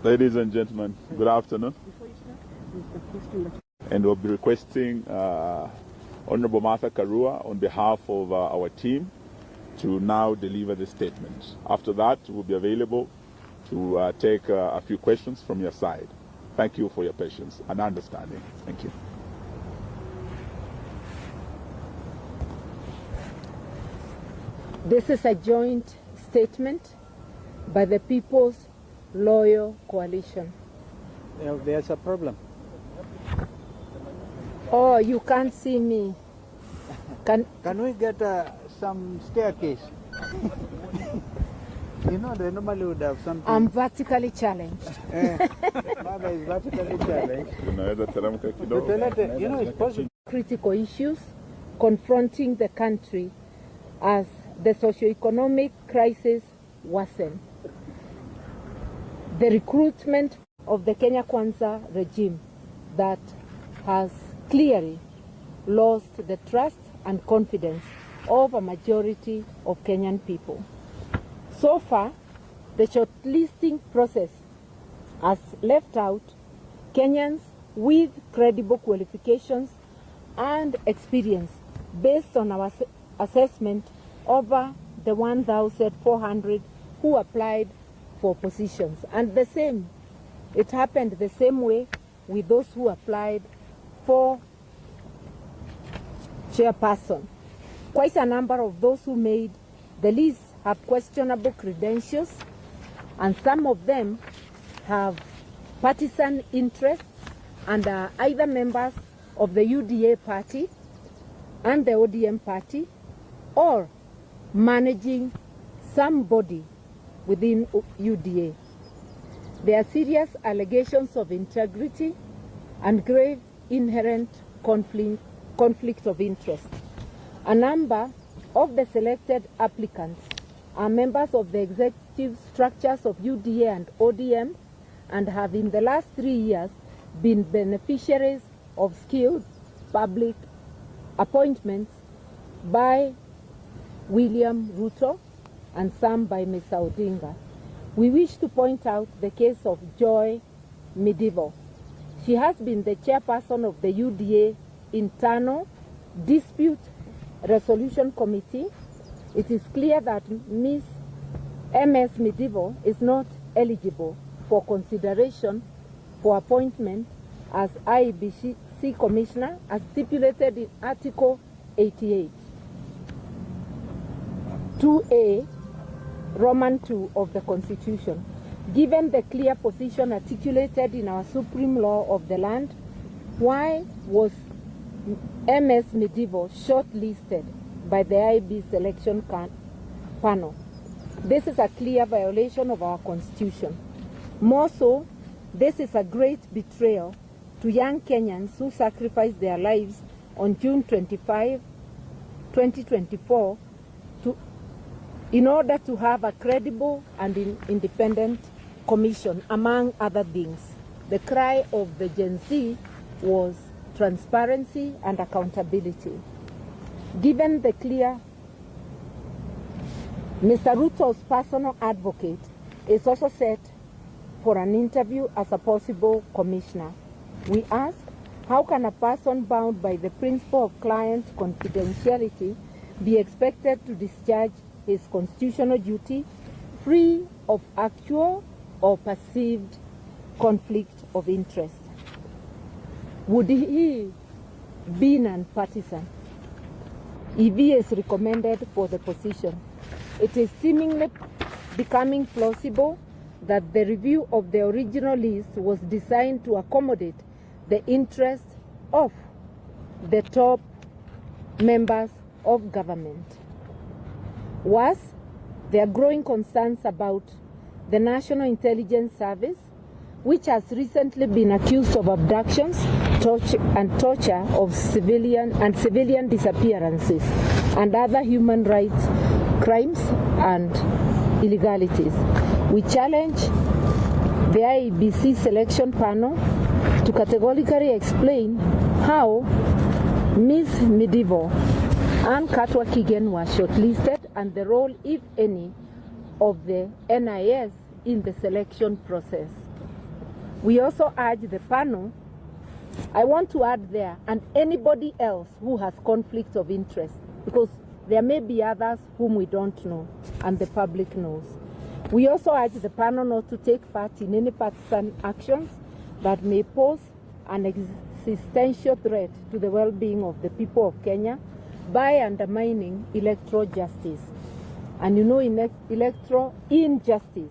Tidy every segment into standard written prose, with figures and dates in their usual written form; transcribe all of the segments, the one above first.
Ladies and gentlemen, good afternoon. And we'll be requesting Honorable Martha Karua on behalf of our team to now deliver the statement. After that, we'll be available to take a few questions from your side. Thank you for your patience and understanding. Thank you. This is a joint statement by the People's Loyal Coalition. There's a problem. Oh, you can't see me. Can we get some staircase? You know, they normally would have something. I'm vertically challenged. Mother is vertically challenged. You know, it's possible. Critical issues confronting the country as the socio-economic crisis worsens. The recruitment of the Kenya Kwanza regime that has clearly lost the trust and confidence of a majority of Kenyan people. So far, the shortlisting process has left out Kenyans with credible qualifications and experience based on our assessment over the 1,400 who applied for positions. And it happened the same way with those who applied for chairperson. Quite a number of those who made the list have questionable credentials, and some of them have partisan interests and are either members of the UDA party and the ODM party or managing somebody within UDA. There are serious allegations of integrity and grave inherent conflict of interest. A number of the selected applicants are members of the executive structures of UDA and ODM and have in the last 3 years been beneficiaries of skilled public appointments by William Ruto and some by Ms. Odinga. We wish to point out the case of Joy Medieval. She has been the chairperson of the UDA Internal Dispute Resolution Committee. It is clear that Ms. MS Medieval is not eligible for consideration for appointment as IEBC Commissioner as stipulated in Article 88, 2A, Roman 2 of the Constitution. Given the clear position articulated in our supreme law of the land, why was MS Medieval shortlisted by the IB selection panel? This is a clear violation of our Constitution. More so, this is a great betrayal to young Kenyans who sacrificed their lives on June 25, 2024 in order to have a credible and independent commission, among other things. The cry of the Gen Z was transparency and accountability. Given the clear, Mr. Ruto's personal advocate is also set for an interview as a possible commissioner. We ask, how can a person bound by the principle of client confidentiality be expected to discharge his constitutional duty free of actual or perceived conflict of interest? Would he be non-partisan if he is recommended for the position? It is seemingly becoming plausible that the review of the original list was designed to accommodate the interests of the top members of government. Worse, there are growing concerns about the National Intelligence Service, which has recently been accused of abductions, torture of civilian disappearances, and other human rights crimes and illegalities. We challenge the IEBC selection panel to categorically explain how Ms. Medieval and Katwa Kigen were shortlisted, and the role, if any, of the NIS in the selection process. We also urge the panel, I want to add there, and anybody else who has conflict of interest, because there may be others whom we don't know and the public knows. We also urge the panel not to take part in any partisan actions that may pose an existential threat to the well-being of the people of Kenya by undermining electoral justice. And you know, electoral injustice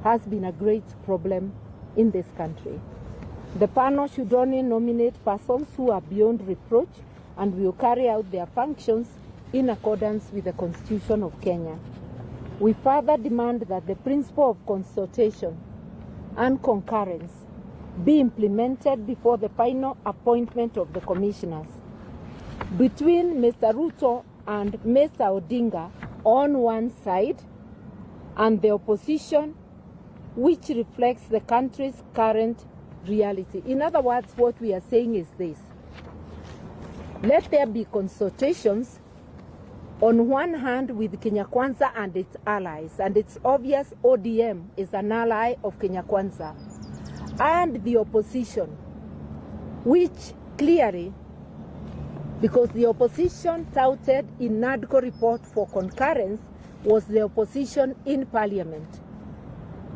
has been a great problem in this country. The panel should only nominate persons who are beyond reproach and will carry out their functions in accordance with the Constitution of Kenya. We further demand that the principle of consultation and concurrence be implemented before the final appointment of the commissioners. Between Mr. Ruto and Mr. Odinga on one side and the opposition, which reflects the country's current reality. In other words, what we are saying is this: let there be consultations on one hand with Kenya Kwanza and its allies, and it's obvious ODM is an ally of Kenya Kwanza, and the opposition, which clearly, because the opposition touted in NADCO report for concurrence was the opposition in parliament.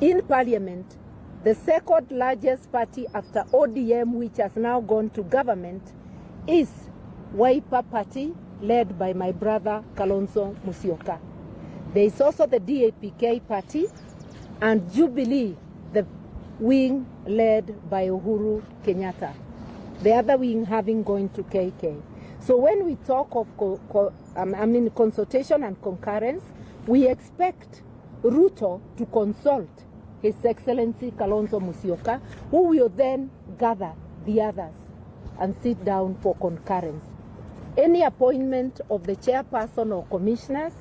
In parliament, the second largest party after ODM, which has now gone to government, is Wiper Party, led by my brother Kalonzo Musyoka. There is also the DAPK party and Jubilee, the wing led by Uhuru Kenyatta, the other wing having gone to KK. So when we talk of consultation and concurrence, we expect Ruto to consult His Excellency Kalonzo Musyoka, who will then gather the others and sit down for concurrence. Any appointment of the chairperson or commissioners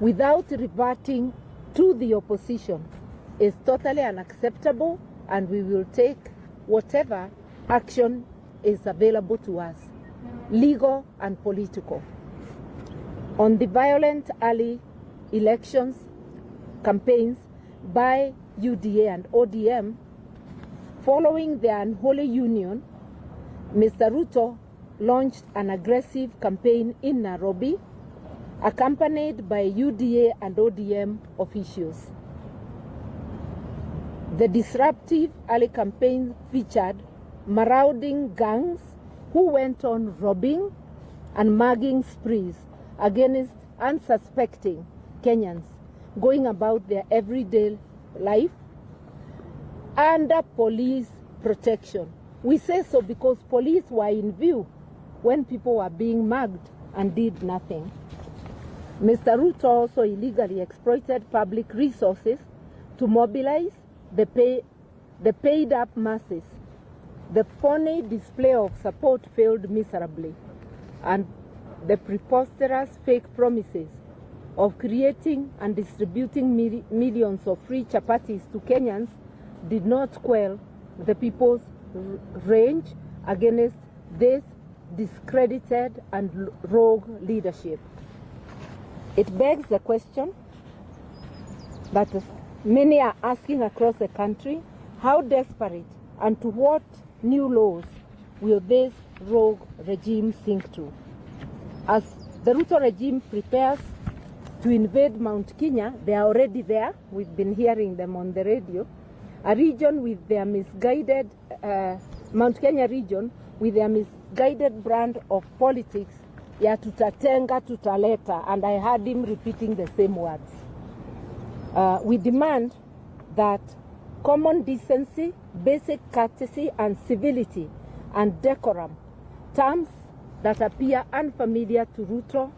without reverting to the opposition is totally unacceptable, and we will take whatever action is available to us, legal and political. On the violent early elections campaigns by UDA and ODM, following their unholy union, Mr. Ruto launched an aggressive campaign in Nairobi, accompanied by UDA and ODM officials. The disruptive early campaign featured marauding gangs who went on robbing and mugging sprees against unsuspecting Kenyans going about their everyday life under police protection. We say so because police were in view when people were being mugged and did nothing. Mr. Ruto also illegally exploited public resources to mobilize the paid up masses. The phony display of support failed miserably, and the preposterous fake promises of creating and distributing millions of free chapatis to Kenyans did not quell the people's rage against this discredited and rogue leadership. It begs the question that many are asking across the country: how desperate and to what new laws will this rogue regime sink to? As the Ruto regime prepares to invade Mount Kenya, they are already there. We've been hearing them on the radio. A region with their misguided, Mount Kenya region with their misguided brand of politics, ya tutatenga tutaleta, and I heard him repeating the same words. We demand that common decency, basic courtesy and civility and decorum, terms that appear unfamiliar to Ruto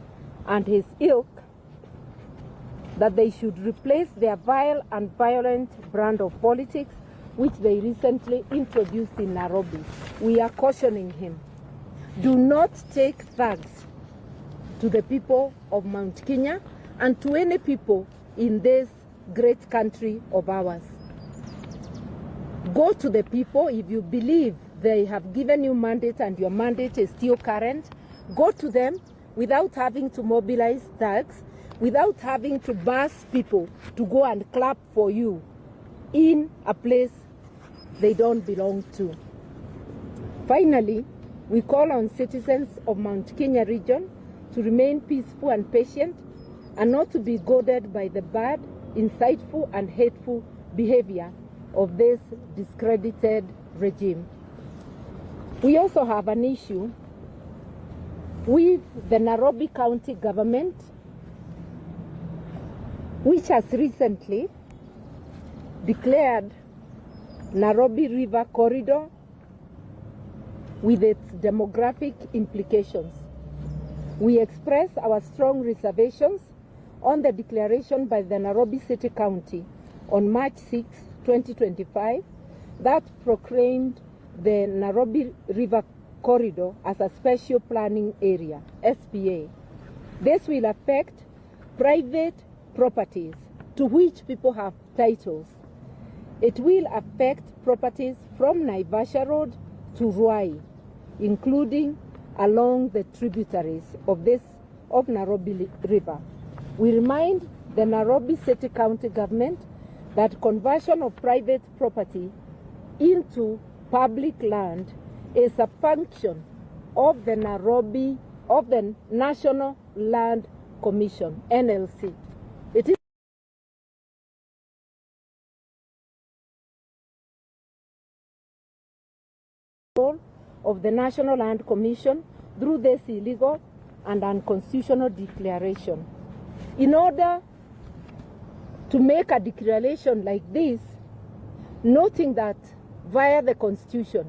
and his ilk, that they should replace their vile and violent brand of politics which they recently introduced in Nairobi. We are cautioning him. Do not take thugs to the people of Mount Kenya and to any people in this great country of ours. Go to the people if you believe they have given you mandate and your mandate is still current, go to them without having to mobilize thugs, without having to bus people to go and clap for you in a place they don't belong to. Finally, we call on citizens of Mount Kenya region to remain peaceful and patient and not to be goaded by the bad, insightful and hateful behavior of this discredited regime. We also have an issue with the Nairobi County government, which has recently declared Nairobi River Corridor with its demographic implications. We express our strong reservations on the declaration by the Nairobi City County on March 6, 2025, that proclaimed the Nairobi River Corridor as a special planning area, SPA. This will affect private properties to which people have titles. It will affect properties from Naivasha Road to Ruai, including along the tributaries of Nairobi River. We remind the Nairobi City County government that conversion of private property into public land is a function of the National Land Commission, NLC. It is role of the National Land Commission through this illegal and unconstitutional declaration. In order to make a declaration like this, noting that via the Constitution,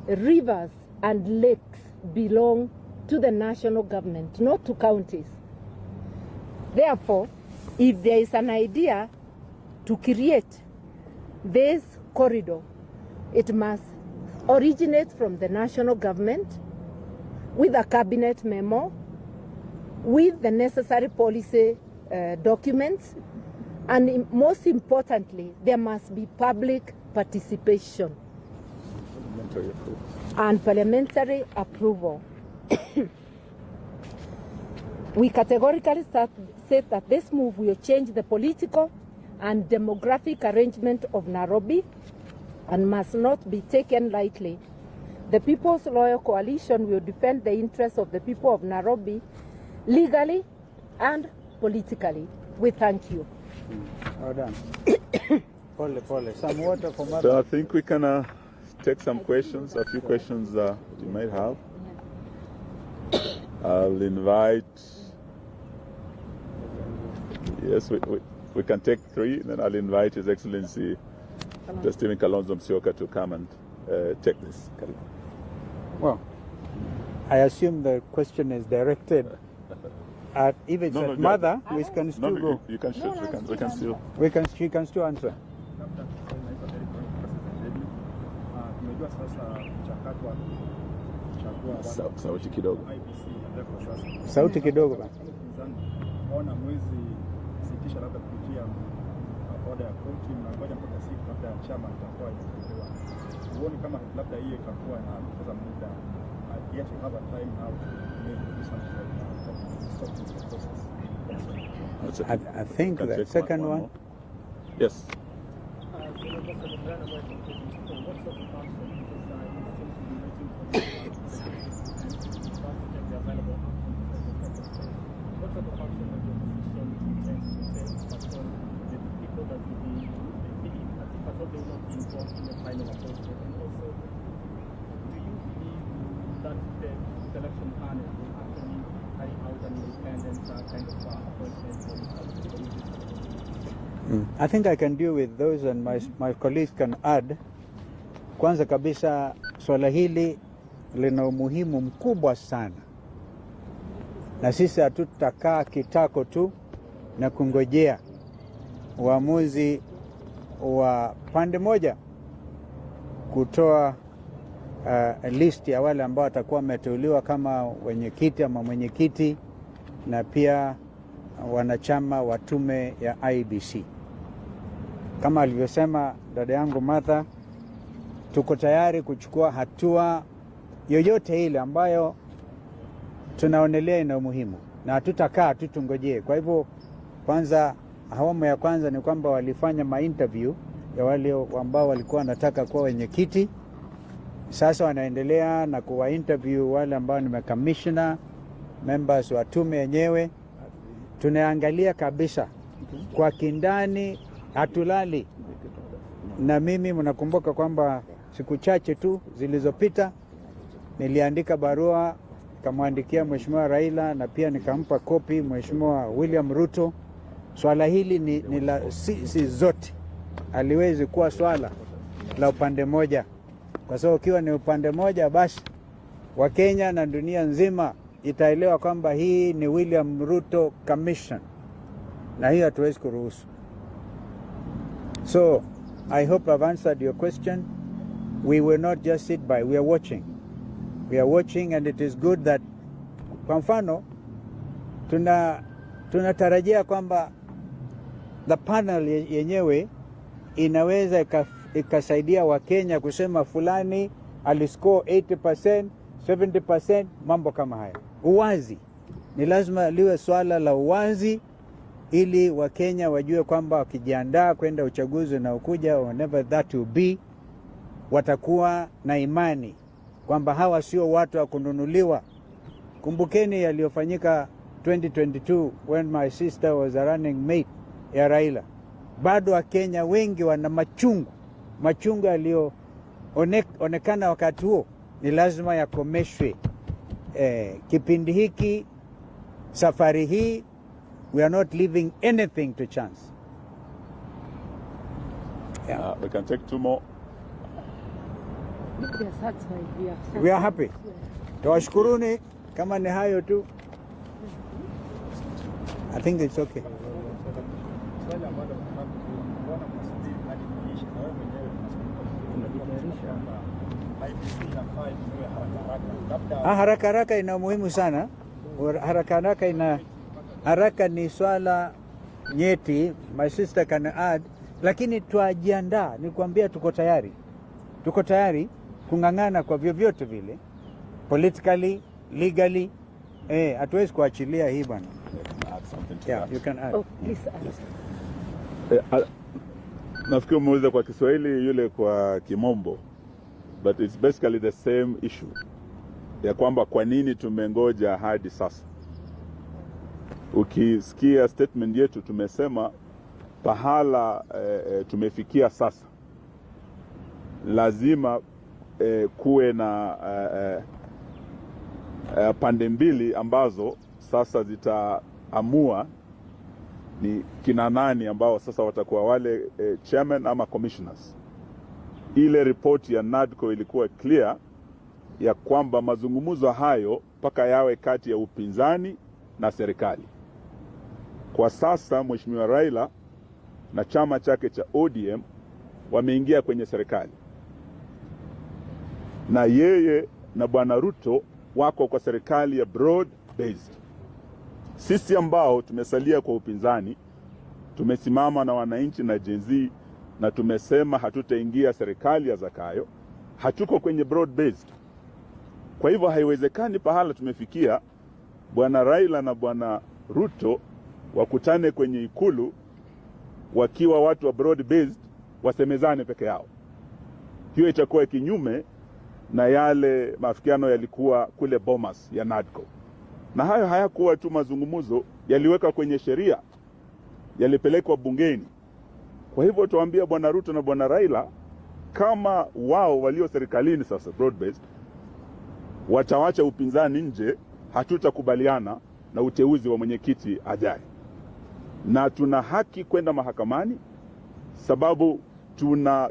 rivers and lakes belong to the national government, not to counties. Therefore, if there is an idea to create this corridor, it must originate from the national government with a cabinet memo, with the necessary policy documents, and most importantly, there must be public participation and parliamentary approval. We categorically say that this move will change the political and demographic arrangement of Nairobi and must not be taken lightly. The People's Loyal Coalition will defend the interests of the people of Nairobi legally and politically. We thank you. Well done. Pole. Some water for Mother. So I think we can take some questions, a few questions you might have. I'll invite, yes, we can take 3, and then I'll invite His Excellency Stephen Kalonzo Musyoka to come and take this. Well, I assume the question is directed at, if it's at Mother, we can still go. You can shoot, we can still. She can still answer. Sauti kidogo. Sauti kidogo bana. Ona mwezi sitisha labda kupitia oda ya koti na ngoja mpaka siku labda chama itakuwa inafunguliwa. Huoni kama labda hiyo itakuwa na kupoteza muda? Yet you have a time now to make this one stop the process. I think the second one. Yes. I think I can deal with those and my colleagues can add. Kwanza kabisa, swala hili lina umuhimu mkubwa sana, na sisi hatutakaa kitako tu na kungojea uamuzi wa pande moja kutoa list ya wale ambao watakuwa wameteuliwa kama wenyekiti ama mwenyekiti na pia wanachama wa tume ya IEBC. Kama alivyosema dada yangu Martha, tuko tayari kuchukua hatua yoyote ile ambayo tunaonelea ina umuhimu, na hatutakaa tutungojee. Kwa hivyo kwanza, awamu ya kwanza ni kwamba walifanya ma-interview ya wale ambao walikuwa wanataka kuwa wenyekiti. Sasa wanaendelea na kuwa interview wale ambao ni commissioner, members wa tume yenyewe. Tunaangalia kabisa kwa kindani, hatulali. Na mimi mnakumbuka kwamba siku chache tu zilizopita niliandika barua nikamwandikia Mheshimiwa Raila na pia nikampa kopi Mheshimiwa William Ruto. Swala hili ni la sisi zote, aliwezi kuwa swala la upande moja, kwa sababu ukiwa ni upande moja basi Wakenya na dunia nzima itaelewa kwamba hii ni William Ruto Commission, na hiyo hatuwezi kuruhusu. So I hope I've answered your question. We will not just sit by, we are watching. We are watching, and it is good that, kwa mfano, tunatarajia kwamba the panel yenyewe inaweza ikasaidia Wakenya kusema fulani aliscore 80%, 70%, mambo kama haya. Uwazi ni lazima liwe swala la uwazi, ili Wakenya wajue kwamba wakijiandaa kwenda uchaguzi na ukuja, whenever that will be, watakuwa na imani kwamba hawa sio watu wa kununuliwa. Kumbukeni yaliyofanyika 2022 when my sister was a running mate ya Raila. Bado Wakenya wengi wana machungu yaliyoonekana wakati huo, ni lazima yakomeshwe. Kipindi hiki, safari hii, we are not leaving anything to chance. Yeah. We can take two more. We are happy. Tawashukuruni, kama ni hayo tu. I think it's okay. Haraka ina umuhimu sana. Haraka ni swala nyeti, my sister can add, lakini tuajiandaa. Nikwambia tuko tayari kungangana kwa vyovyote vile, politically, legally. Hatuwezi kuachilia hii bwana. Yeah, you can add. Oh, please add. Nafikiri umeuliza kwa Kiswahili, yule kwa Kimombo, but it's basically the same issue ya kwamba kwa nini tumengoja hadi sasa. Ukisikia statement yetu, tumesema pahala tumefikia sasa, lazima kuwe na pande mbili ambazo sasa zitaamua ni kina nani ambao sasa watakuwa wale chairman ama commissioners. Ile report ya NADCO ilikuwa clear ya kwamba mazungumzo hayo mpaka yawe kati ya upinzani na serikali. Kwa sasa Mheshimiwa Raila na chama chake cha ODM wameingia kwenye serikali, na yeye na Bwana Ruto wako kwa serikali ya broad based. Sisi ambao tumesalia kwa upinzani tumesimama na wananchi na Gen Z, na tumesema hatutaingia serikali ya Zakayo, hatuko kwenye broad based. Kwa hivyo haiwezekani pahala tumefikia Bwana Raila na Bwana Ruto wakutane kwenye ikulu wakiwa watu wa broad based wasemezane peke yao. Hiyo itakuwa kinyume na yale maafikiano yalikuwa kule Bomas ya NADCO. Na hayo hayakuwa tu mazungumzo, yaliweka kwenye sheria, yalipelekwa bungeni. Kwa hivyo tuambia Bwana Ruto na Bwana Raila, kama wao walio serikalini sasa broad based watawacha upinzani nje, hatutakubaliana na uteuzi wa mwenyekiti ajaye. Na tuna haki kwenda mahakamani sababu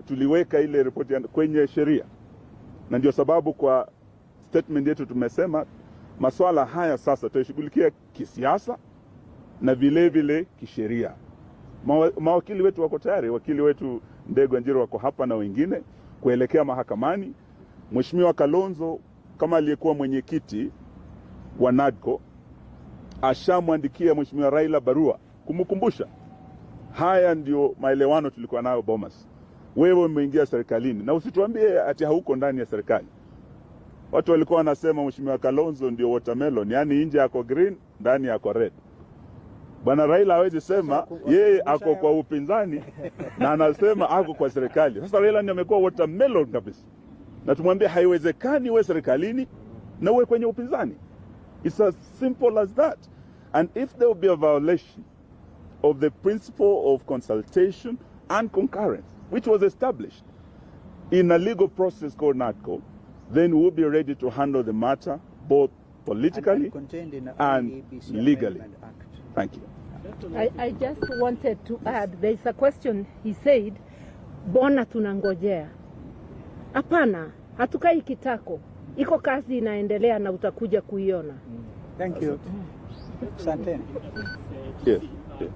tuliweka ile report kwenye sheria. Na ndio sababu kwa statement yetu tumesema masuala haya sasa tutashughulikia kisiasa na vile vile kisheria. Mawakili wetu wako tayari, wakili wetu Ndegwa Njiro wako hapa na wengine kuelekea mahakamani. Mheshimiwa Kalonzo kama aliyekuwa mwenyekiti wa NADCO ashamwandikia Mheshimiwa Raila barua kumkumbusha. Haya ndio maelewano tulikuwa nayo Bomas. wewe umeingia serikalini, na usituambie ati hauko ndani ya serikali. Watu walikuwa wanasema Mheshimiwa Kalonzo ndio watermelon, yani nje yako green, ndani yako red. Bwana Raila hawezi sema yeye ako kwa upinzani na anasema ako kwa serikali. Sasa Raila ndiye amekuwa watermelon kabisa. Na tumwambie haiwezekani uwe serikalini na uwe kwenye upinzani. It's as simple as that. And if there will be a violation of the principle of consultation and concurrence, which was established in a legal process called NATCO, then we'll be ready to handle the matter both politically and legally. Thank you. I just wanted to add, there is a question he said, bona tunangojea. Hapana, hatukai kitako. Iko kazi inaendelea na utakuja kuiona. Thank you. Asante. Yes. Do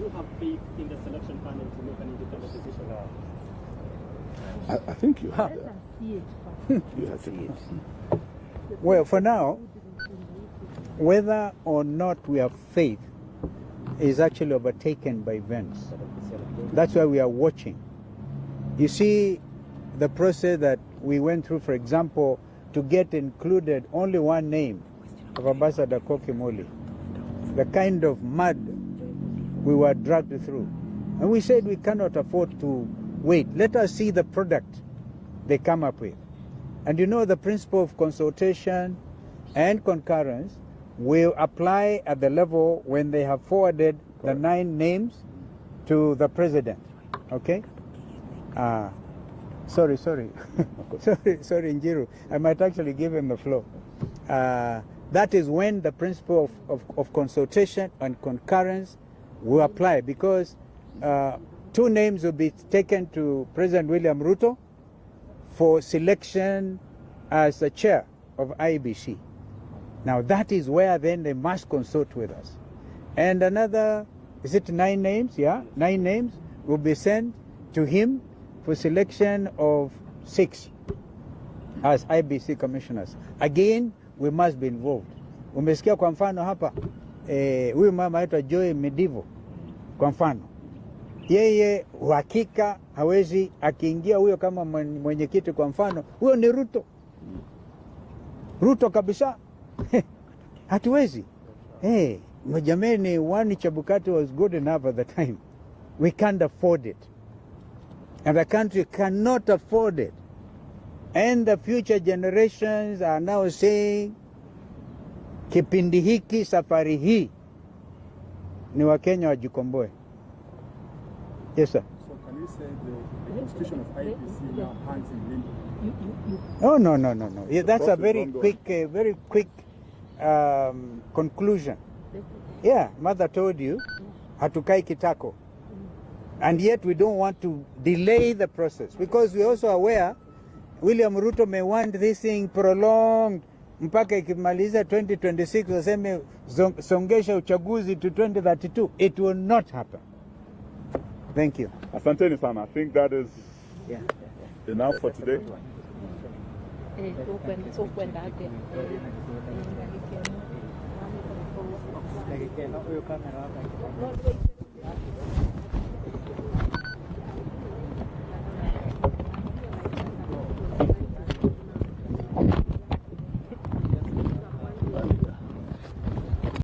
you have faith in the selection panel to make an independent decision? I think you have Let that. us see it first. You have to. Well, for now, whether or not we have faith is actually overtaken by events. That's why we are watching. You see, the process that we went through, for example, to get included only one name of Ambassador Kokimoli, the kind of mud we were dragged through. And we said we cannot afford to wait. Let us see the product they come up with. And you know, the principle of consultation and concurrence will apply at the level when they have forwarded the 9 names to the president. Okay? Sorry, sorry, Njiru. I might actually give him the floor. That is when the principle of consultation and concurrence will apply, because 2 names will be taken to President William Ruto for selection as the chair of IEBC. Now that is where then they must consult with us. And another, is it 9 names? Yeah, 9 names will be sent to him for selection of 6 as IBC commissioners. Again, we must be involved. Umesikia kwa mfano hapa, huyu mama aitwa Joy Medivo, kwa mfano. Yeye uhakika hawezi akiingia huyo kama mwenyekiti kwa mfano, huyo ni Ruto. Ruto kabisa. Hatuwezi. Jameni, Wani Chebukati was good enough at the time. We can't afford it. And the country cannot afford it. And the future generations are now saying, kipindi hiki, safari hii, ni Wakenya wajikomboe. Yes, sir. So can you say the constitution of IEBC now hangs in limbo? Oh, no. Yeah, that's a very quick conclusion. Yeah, mother told you, hatukai kitako. And yet we don't want to delay the process, because we're also aware William Ruto may want this thing prolonged mpaka ikimaliza 2026, waseme songesha uchaguzi to 2032. It will not happen. Thank you. Asanteni sana. I think that is enough for today. No,